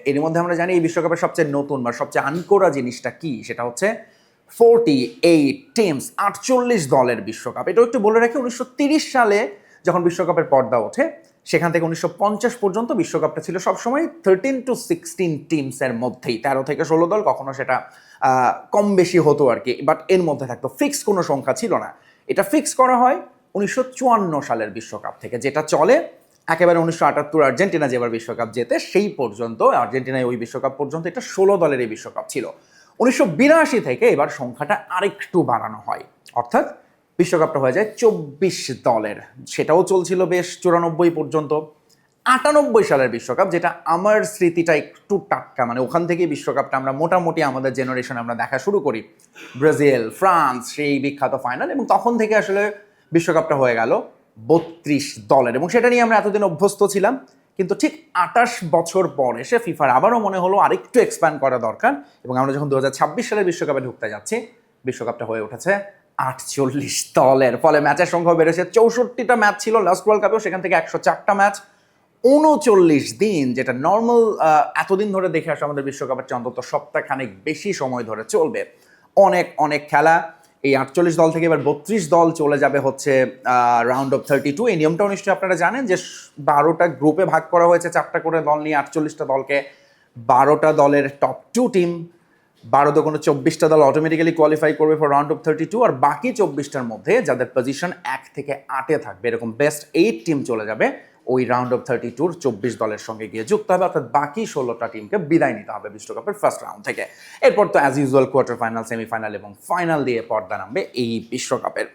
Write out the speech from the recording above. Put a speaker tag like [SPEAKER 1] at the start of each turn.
[SPEAKER 1] এর মধ্যে আমরা জানি এই বিশ্বকাপের সবচেয়ে নতুন বা সবচেয়ে আনকোরা জিনিসটা কি, সেটা হচ্ছে 48 টিমস, 48 দলের বিশ্বকাপ। এটাও একটু বলে রাখি, 1930 সালে যখন বিশ্বকাপের পর্দা ওঠে, সেখান থেকে 1950 পর্যন্ত বিশ্বকাপটা ছিল সবসময় 13 to 16 টিমসের মধ্যেই, 13 থেকে 16 দল, কখনো সেটা কম বেশি হতো আর কি, বাট এর মধ্যে থাকতো, ফিক্স কোনো সংখ্যা ছিল না। এটা ফিক্স করা হয় 1954 সালের বিশ্বকাপ থেকে, যেটা চলে একেবারে 1978 আর্জেন্টিনা যেবার বিশ্বকাপ জেতে সেই পর্যন্ত, আর্জেন্টিনায় ওই বিশ্বকাপ পর্যন্ত এটা 16 দলের এই বিশ্বকাপ ছিল। 1982 থেকে এবার সংখ্যাটা আরেকটু বাড়ানো হয়, অর্থাৎ বিশ্বকাপটা হয়ে যায় 24 দলের। সেটাও চলছিল বেশ 94 পর্যন্ত। 98 সালের বিশ্বকাপ, যেটা আমার স্মৃতিটা একটু টাটকা, মানে ওখান থেকেই বিশ্বকাপটা আমরা মোটামুটি আমাদের জেনারেশন আমরা দেখা শুরু করি, ব্রাজিল ফ্রান্স সেই বিখ্যাত ফাইনাল, এবং তখন থেকে আসলে বিশ্বকাপটা হয়ে গেল 32 দলের, এবং সেটা নিয়ে আমরা এতদিন অভ্যস্ত ছিলাম। কিন্তু ঠিক 28 বছর পর এসে ফিফার আবারও মনে হলো আরেকটু এক্সপ্যান্ড করা দরকার, এবং আমরা যখন 2026 সালের বিশ্বকাপে ঢুকতে যাচ্ছি, বিশ্বকাপটা হয়ে উঠেছে 48 দলের। ফলে ম্যাচের সংখ্যা বেড়েছে, 64টা ম্যাচ ছিল লাস্ট ওয়ার্ল্ড কাপেও, সেখান থেকে 104টা ম্যাচ, 39 দিন, যেটা নর্মাল এতদিন ধরে দেখে আসা আমাদের বিশ্বকাপের চেয়ে অন্তত সপ্তাহখানেক বেশি সময় ধরে চলবে। অনেক অনেক খেলা। এই 48 দল থেকে এবার 32 দল চলে যাবে হচ্ছে রাউন্ড অফ 32। এই নিয়মটাও নিশ্চয়ই আপনারা জানেন যে 12টা গ্রুপে ভাগ করা হয়েছে, 4টা করে দল নিয়ে 48টা দলকে, 12টা দলের টপ 2 টিম, 12 কোনো 24টা দল অটোমেটিক্যালি কোয়ালিফাই করবে ফর রাউন্ড অফ 32, আর বাকি 24টার মধ্যে যাদের পজিশন 1 থেকে 8-এ থাকবে, এরকম বেস্ট 8 টিম চলে যাবে ওই রাউন্ড অফ 32-র 24 দলের সঙ্গে গিয়ে যুক্ত হবে, অর্থাৎ বাকি 16টা টিমকে বিদায় নিতে হবে বিশ্বকাপের ফার্স্ট রাউন্ড থেকে। এরপর তো as usual quarter final, semifinal এবং ফাইনাল দিয়ে পর্দা নামবে এই বিশ্বকাপের।